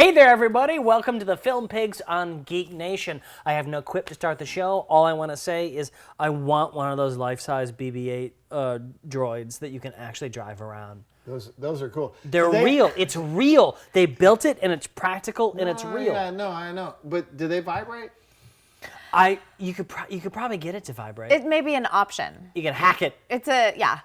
Hey there, everybody. Welcome to the Film Pigs on GeekNation. I have no quip to start the show. All I want to say is I want one of those life-size BB-8 droids that you can actually drive around. Those are cool. They're real. It's real. They built it, and it's practical, and it's real. Yeah, no, I know. But do they vibrate? You could probably get it to vibrate. It may be an option. You can hack it. It's a, yeah.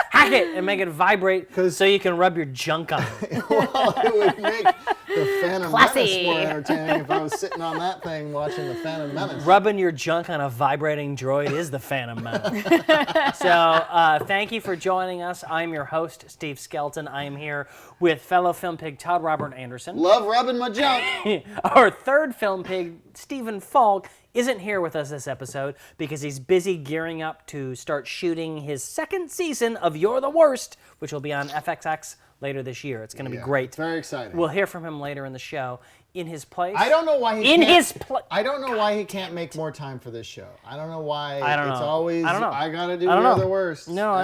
Hack it and make it vibrate so you can rub your junk on it. Well, it would make the Phantom Classy. Menace more entertaining if I was sitting on that thing watching the Phantom Menace. Rubbing your junk on a vibrating droid is the Phantom Menace. So thank you for joining us. I'm your host, Steve Skelton. I am here with fellow film pig Todd Robert Anderson. Love rubbing my junk. Our third film pig, Stephen Falk, isn't here with us this episode because he's busy gearing up to start shooting his second season of You're the Worst, which will be on FXX later this year. It's going to be great. Very exciting. We'll hear from him later in the show. In his place, I don't know why he I don't know why he can't make more time for this show. I don't know why. I don't know. It's always I don't know. I gotta do I don't You're know. the Worst. No,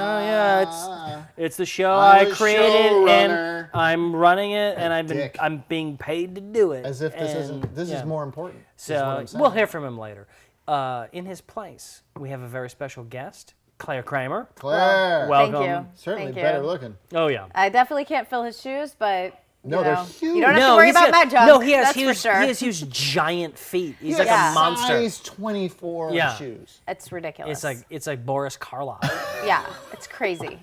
it's the show I'm I a created, and showrunner. I'm running it, and Dick. I'm being paid to do it. As if this is more important. is what So I'm saying. we'll hear from him later. In his place, we have a very special guest, Clare Kramer. Claire. Welcome. Thank you. Certainly Thank you. better looking. Oh yeah. I definitely can't fill his shoes, but No, you they're know, huge. you don't have No, to worry he's about got- my junk. No, he has that's huge. for sure. He has huge, giant feet. He's He like has a monster. Size 24 Yeah. shoes. It's ridiculous. It's like Boris Karloff. yeah, it's crazy.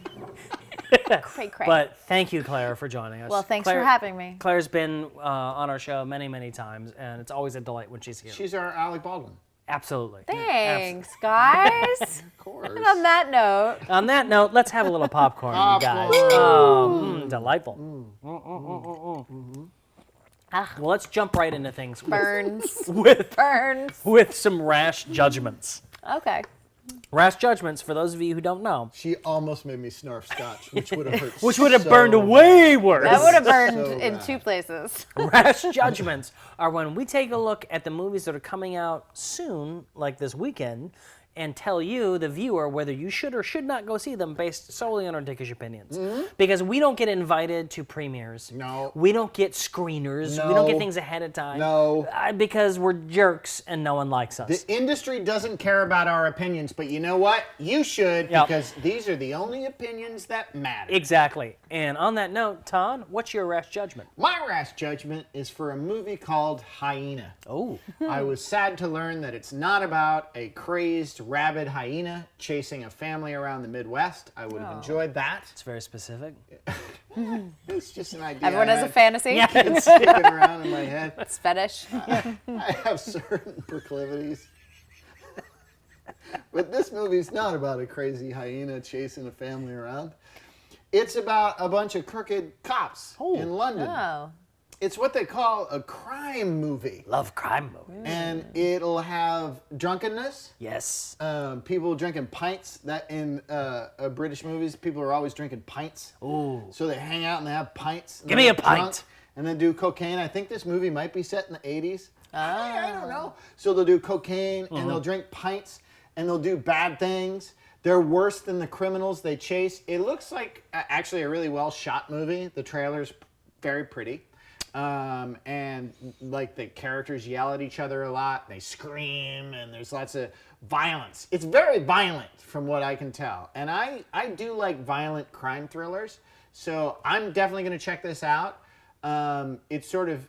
Cray. But thank you, Claire, for joining us. Well, thanks Claire, for having me. Claire's been on our show many, many times, and it's always a delight when she's here. She's our Alec Baldwin. Absolutely. Thanks, guys. Of course. And on that note, On that note, let's have a little popcorn, you guys. Popcorn. Oh, delightful. Well, let's jump right into things burns. with Burns. some rash judgments. Okay. Rash judgments, for those of you who don't know, She almost made me snarf scotch, which would have hurt. which would have so burned bad. way worse. That would have burned So in bad. 2 places. Rash judgments are when we take a look at the movies that are coming out soon, like this weekend, and tell you, the viewer, whether you should or should not go see them based solely on our dickish opinions. Because we don't get invited to premieres. No. We don't get screeners. We don't get No. things ahead of time. No. Because we're jerks and no one likes us. The industry doesn't care about our opinions, but you know what? You should, Yep. because these are the only opinions that matter. Exactly. And on that note, Todd, what's your rash judgment? My rash judgment is for a movie called Hyena. Oh. I was sad to learn that it's not about a crazed, rabid hyena chasing a family around the Midwest. I would have enjoyed that. It's very specific. It's just an idea. Everyone I has a had fantasy. Yeah. sticking around in my head. It's fetish. I have certain proclivities. But this movie's not about a crazy hyena chasing a family around. It's about a bunch of crooked cops in London. Oh. It's what they call a crime movie. Love crime movies. And it'll have drunkenness, Yes. people drinking pints. That in British movies, people are always drinking pints. Ooh. So they hang out and they have pints. And Give they me a get drunk pint. And then do cocaine. I think this movie might be set in the 80s. I don't know. So they'll do cocaine and they'll drink pints and they'll do bad things. They're worse than the criminals they chase. It looks like actually a really well shot movie. The trailer's very pretty. And like the characters yell at each other a lot. They scream and there's lots of violence. It's very violent from what I can tell. And I do like violent crime thrillers. So I'm definitely going to check this out. It's sort of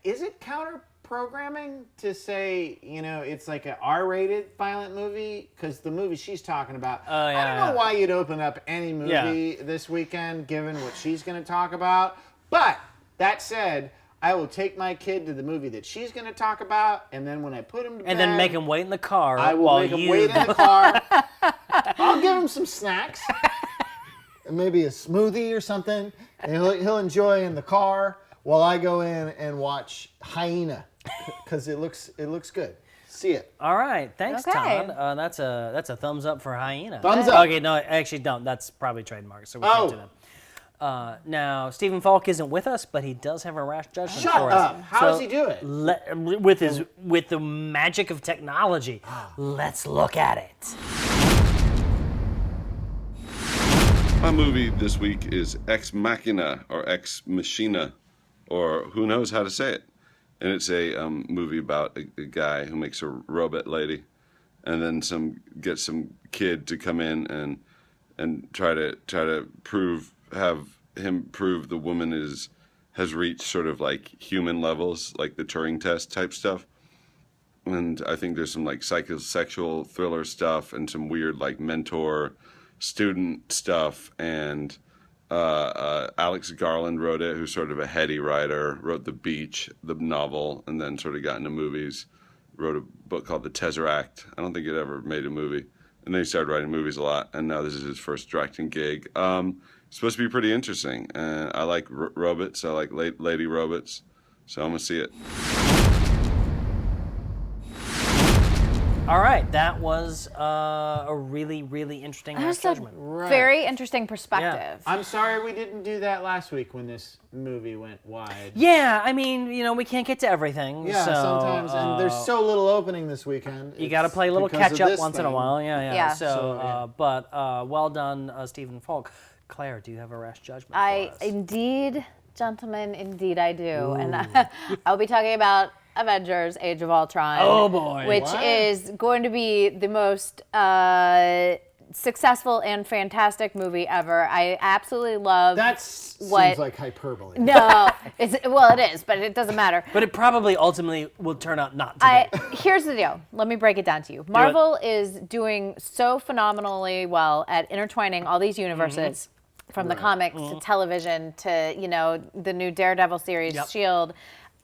is it counter programming to say, you know, it's like an R-rated violent movie? Because the movie she's talking about, I don't know why you'd open up any movie this weekend given what she's going to talk about. But that said, I will take my kid to the movie that she's going to talk about, and then when I put him to bed, And then make him wait in the car I will while make him you... wait in the car. I'll give him some snacks, and maybe a smoothie or something, and he'll enjoy in the car while I go in and watch Hyena, because it looks good. See it. All right, thanks, Okay. Todd. That's a thumbs up for Hyena. Thumbs up. Okay, no, actually don't. That's probably trademark, so we can't do that. Now, Stephen Falk isn't with us, but he does have a rash judgment Shut for us. up. How does he do it? With the magic of technology. Let's look at it. My movie this week is Ex Machina, or Ex Machina, or who knows how to say it. And it's a movie about a guy who makes a robot lady, and then gets some kid to come in and try to have him prove the woman has reached sort of like human levels, like the Turing test type stuff. And I think there's some like psychosexual thriller stuff and some weird like mentor student stuff. And Alex Garland wrote it, who's sort of a heady writer, wrote The Beach, the novel, and then sort of got into movies, wrote a book called The Tesseract. I don't think it ever made a movie. And then he started writing movies a lot, and now this is his first directing gig. It's supposed to be pretty interesting. I like robots, I like lady robots, so I'm going to see it. All right, that was a really, really interesting That's judgment. a very interesting perspective. I'm sorry we didn't do that last week when this movie went wide. Yeah, I mean, we can't get to everything. Yeah, so, sometimes, and there's so little opening this weekend. You got to play a little because of catch up this once in a thing. while. Yeah. Yeah. So, but well done, Stephen Falk. Claire, do you have a rash judgment for us? Indeed, gentlemen, indeed I do. And I'll be talking about Avengers: Age of Ultron. Oh, boy. Which What? is going to be the most successful and fantastic movie ever. I absolutely love Seems what. like hyperbole. No, well, it is, but it doesn't matter. But it probably ultimately will turn out not to be. Here's the deal. Let me break it down to you. Marvel is doing so phenomenally well at intertwining all these universes, from the comics to television to the new Daredevil series, Shield,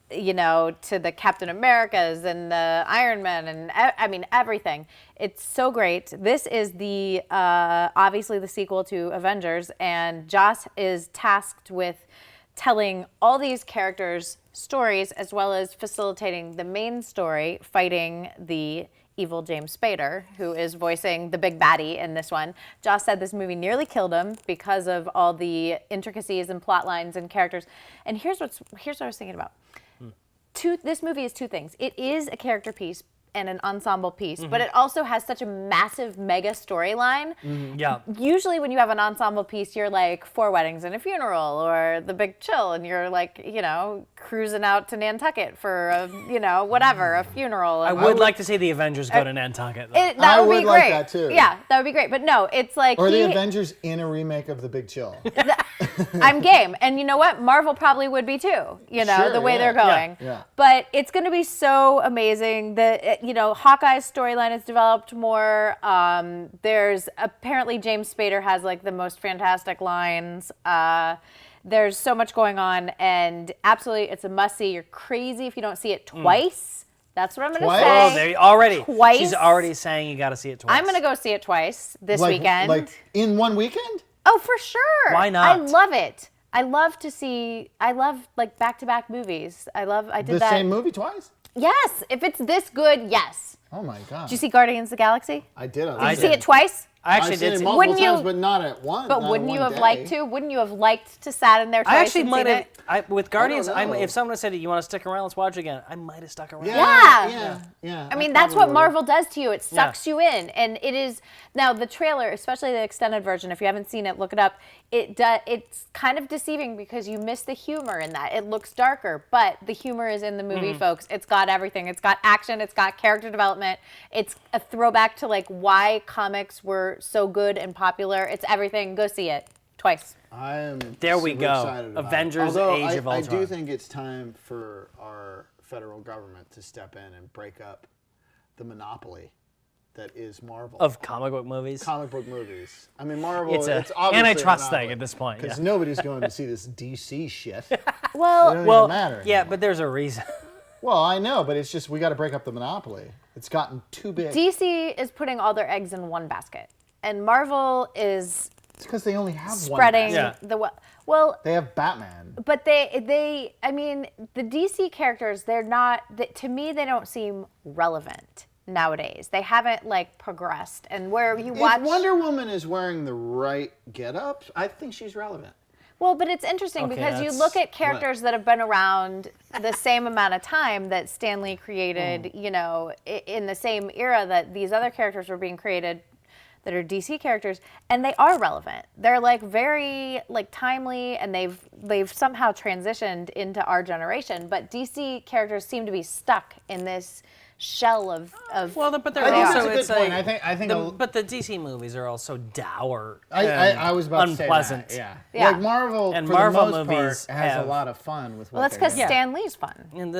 to the Captain Americas and the Iron Man, and I mean everything. It's so great. This is the obviously the sequel to Avengers, and Joss is tasked with telling all these characters' stories as well as facilitating the main story, fighting the evil James Spader, who is voicing the big baddie in this one. Joss said this movie nearly killed him because of all the intricacies and plot lines and characters. And here's what I was thinking about. This movie is two things. It is a character piece and an ensemble piece, but it also has such a massive mega storyline. Yeah. Usually when you have an ensemble piece, you're like 4 Weddings and a Funeral or The Big Chill, and you're like, cruising out to Nantucket for a, whatever, a funeral. I would like to see the Avengers go to Nantucket, though. That would would be like great. that, too. Yeah, that would be great. But no, it's like Or the Avengers in a remake of The Big Chill. I'm game. And you know what? Marvel probably would be too, Sure, the way yeah. they're going. Yeah. But it's going to be so amazing that, Hawkeye's storyline has developed more. There's apparently James Spader has like the most fantastic lines. There's so much going on, and absolutely it's a must-see. You're crazy if you don't see it twice. That's what I'm going to Twice? say. Oh, there already. Twice? She's already saying you got to see it twice. I'm going to go see it twice this weekend. Like in one weekend? Oh, for sure. Why not? I love it. I love like back-to-back movies. I did The that. same movie twice? Yes. If it's this good, yes. Oh my God. Did you see Guardians of the Galaxy? I did. I Did you see did. it twice? I actually I've seen did it see multiple Wouldn't you- times, but not at one. But not wouldn't in you one have day. liked to? Wouldn't you have liked to sat in there twice I actually and might seen have. it? With Guardians, know. if someone had said, "You want to stick around? Let's watch it again," I might have stuck around. Yeah. Yeah. I mean, that's what probably Marvel does to you. It sucks you in, and it is now the trailer, especially the extended version. If you haven't seen it, look it up. It's kind of deceiving because you miss the humor in that. It looks darker, but the humor is in the movie, folks. It's got everything. It's got action. It's got character development. It's a throwback to like why comics were so good and popular. It's everything. Go see it twice. I am There we super go. excited about it. Avengers: Although Age of I Ultron. do think it's time for our federal government to step in and break up the monopoly that is Marvel. Of comic book movies. comic book movies. I mean, Marvel, It's a obviously antitrust thing at this point. Because Yeah. nobody's going to see this DC shit. It Well, don't Well, even matter yeah, anymore. but there's a reason. Well, I know, but it's just we got to break up the monopoly. It's gotten too big. DC is putting all their eggs in one basket, and Marvel is It's because they only have spreading one. basket. Yeah. well. They have Batman. But they, I mean, the DC characters, they're not, to me, they don't seem relevant nowadays. They haven't, like, progressed. And where you watch... If Wonder Woman is wearing the right getup, I think she's relevant. Well, but it's interesting Okay, because you that's- look at characters that have been around the same amount of time that Stan Lee created, in the same era that these other characters were being created. that are DC characters, and they are relevant. They're like very like timely, and they've somehow transitioned into our generation. But DC characters seem to be stuck in this shell of Well, but they're I think also that's a good point. I think but the DC movies are also dour. I was about unpleasant. to say that. Yeah. Like Marvel, And for Marvel the most movies part, has have- a lot of fun with what well, that's they're because doing. Stan Lee's fun. And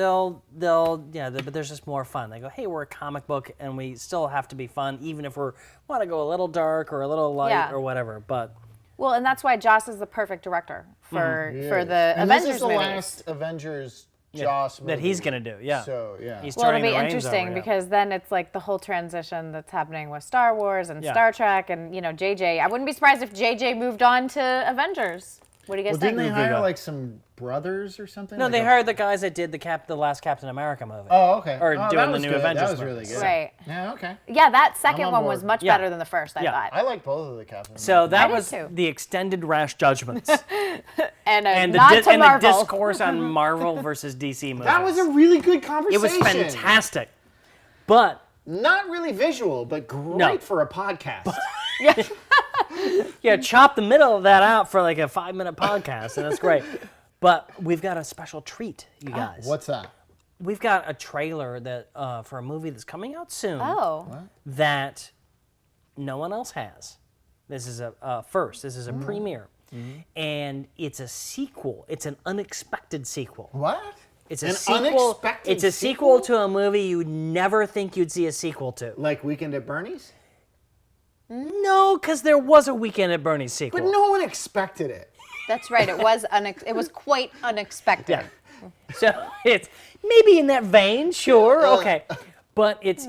but there's just more fun. They go, hey, we're a comic book, and we still have to be fun, even if we want to go a little dark or a little light Yeah. or whatever. But Well, and that's why Joss is the perfect director for Yes. the And Avengers this is the movies. last Avengers Joss movie. that he's gonna do, yeah. So, yeah. He's Well, it'll turning be the reins interesting over, yeah. because then it's like the whole transition that's happening with Star Wars and Yeah. Star Trek and, you know, JJ. I wouldn't be surprised if JJ moved on to Avengers. What do you guys Well, think? didn't they hire go. like some brothers or something? No, Like they a- hired the guys that did the last Captain America movie. Oh, okay. Or oh, doing that the was new good. Avengers That was movies. really good. Right. Yeah, okay. Yeah, that second on one was board. much Yeah. better than the first, I Yeah. thought. I like both of the Captain So America. that did was too. the extended Rash Judgments And, the not to and the Marvel. discourse on Marvel versus DC movies. That was a really good conversation. It was fantastic, but Not really visual, but great No. for a podcast. yeah, chop the middle of that out for like a 5-minute podcast, and that's great. But we've got a special treat, you guys. What's that? We've got a trailer that for a movie that's coming out soon. Oh. That no one else has. This is a first. This is a premiere, and it's a sequel. It's an unexpected sequel. What? It's a An sequel. unexpected It's a sequel to a movie you never think you'd see a sequel to. Like Weekend at Bernie's? No, because there was a Weekend at Bernie's sequel. But no one expected it. That's right. It was it was quite unexpected. Yeah. So it's maybe in that vein, sure, okay. But it's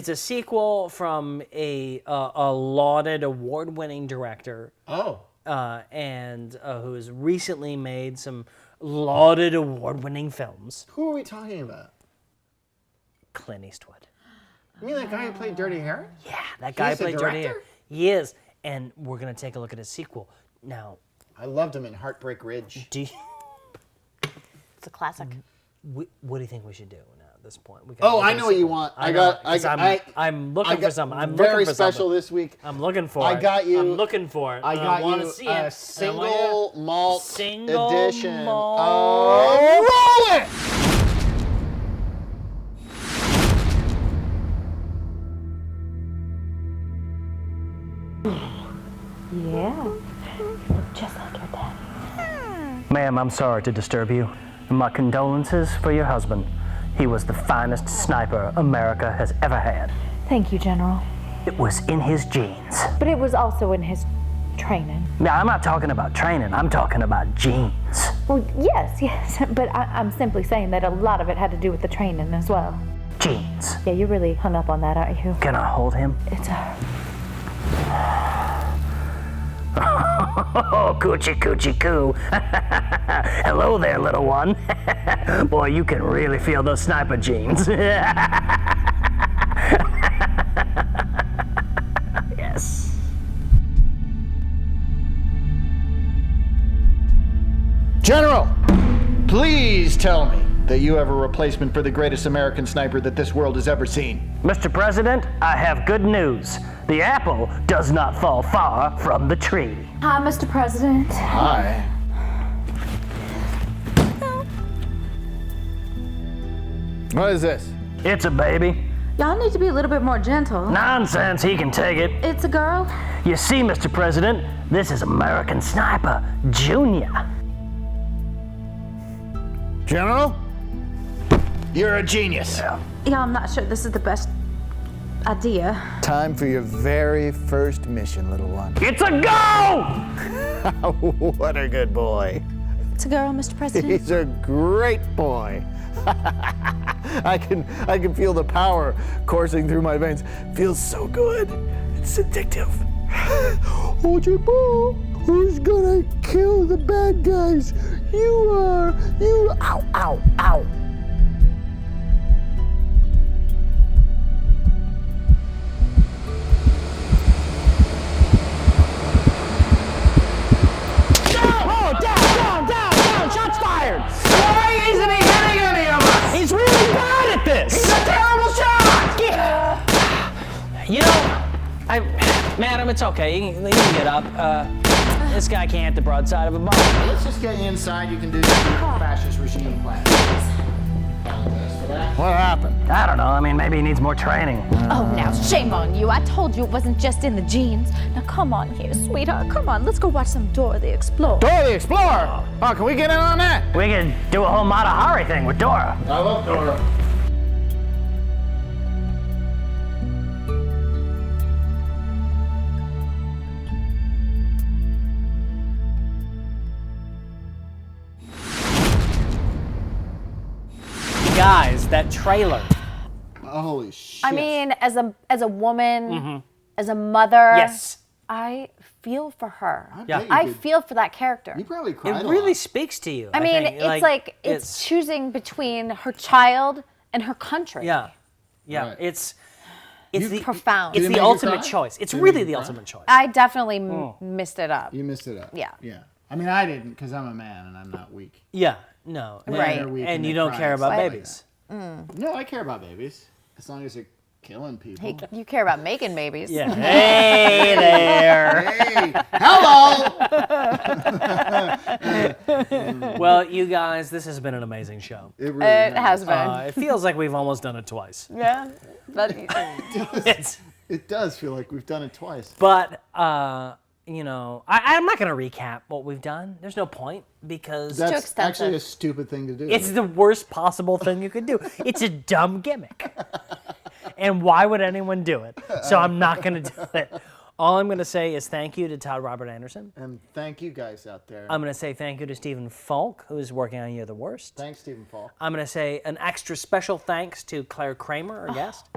a sequel from a lauded, award-winning director, Oh. and who has recently made some lauded, award-winning films. Who are we talking about? Clint Eastwood. You mean that guy who played Dirty Harry? Yeah, that guy He's the played Dirty director? Harry. He is, and we're gonna take a look at his sequel now. I loved him in Heartbreak Ridge. Do you, It's a classic. what do you think we should do now at this point? We Oh, gotta look I at know the what you sequel. want. I'm looking for something. I'm very looking for special something. this week. I'm looking for I it. got you- I'm looking for it. I got want you to see a it. single malt Single edition malt. of Roll It! Yeah. You look just like your dad. Ma'am, I'm sorry to disturb you. My condolences for your husband. He was the finest sniper America has ever had. Thank you, General. It was in his genes. But it was also in his training. Now, I'm not talking about training. I'm talking about genes. Well, yes, but I'm simply saying that a lot of it had to do with the training as well. Genes. Yeah, you're really hung up on that, aren't you? Can I hold him? It's a... Oh, coochie coochie coo. Hello there, little one. Boy, you can really feel those sniper genes. Yes. General, please tell me that you have a replacement for the greatest American sniper that this world has ever seen. Mr. President, I have good news. The apple does not fall far from the tree. Hi, Mr. President. Hi. What is this? It's a baby. Y'all need to be a little bit more gentle. Nonsense, he can take it. It's a girl. You see, Mr. President, this is American Sniper Junior. General, you're a genius. Yeah, I'm not sure this is the best idea. Time for your very first mission, little one. It's a go! What a good boy. It's a girl, Mr. President. He's a great boy. I can feel the power coursing through my veins. Feels so good. It's addictive. Ojabo, who's gonna kill the bad guys? You are. You. Ow, ow, ow. Down! Shots fired! Why isn't he hitting any of us? He's really bad at this! He's a terrible shot! Yeah. You know, Madam, it's okay. You can get up. This guy can't hit the broadside of a bomb. Let's just get you inside. You can do your fascist regime plan. What happened? I don't know. I mean, maybe he needs more training. Oh, now shame on you. I told you it wasn't just in the genes. Now come on here, sweetheart. Come on, let's go watch some Dora the Explorer. Dora the Explorer! Oh, can we get in on that? We could do a whole Mata Hari thing with Dora. I love Dora. Guys, that trailer. Holy shit. I mean, as a woman, as a mother, Yes. I feel for her. bet you I did. feel for that character. You probably cried It a really lot. speaks to you. I mean, think. it's like it's choosing between her child and her country. Yeah. Right. It's the Profound. It's Did it the make you ultimate cry? choice. It's Did it really make the you cry? ultimate choice. I definitely missed it up. You missed it up. Yeah. Yeah. I mean, I didn't because I'm a man and I'm not weak. Yeah. No. Right. They're weak And they you don't cry care and about stuff like babies. that. No, I care about babies as long as they're killing people. Hey, you care about making babies. Yeah. Hey there. Hey, hello! Well, you guys, this has been an amazing show. It really It has been. It feels like we've almost done it twice. Yeah. But, It's, It does feel like we've done it twice. but you know, I'm not going to recap what we've done. There's no point because That's extensive. actually a stupid thing to do. it's the worst possible thing you could do. It's a dumb gimmick. And why would anyone do it? So I'm not going to do it. All I'm going to say is thank you to Todd Robert Anderson. And thank you guys out there. I'm going to say thank you to Stephen Falk, who is working on You're the Worst. Thanks, Stephen Falk. I'm going to say an extra special thanks to Clare Kramer, our guest.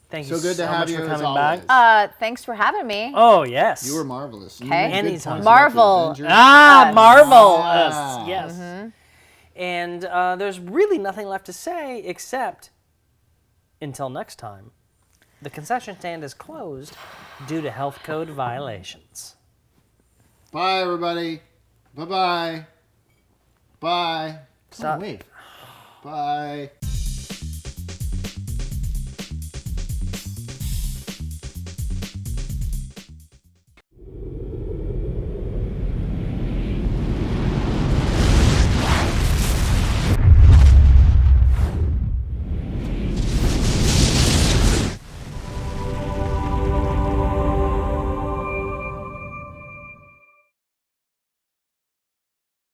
Thank you So good to have much you for as coming always. back. thanks for having me. Oh, yes. You were marvelous. You Okay. made good Anytime. points about the Marvel. Avengers. Marvel. Ah. Yes. And there's really nothing left to say except until next time, the concession stand is closed due to health code violations. Bye, everybody. Bye-bye. Bye. Stop. Don't leave. Bye.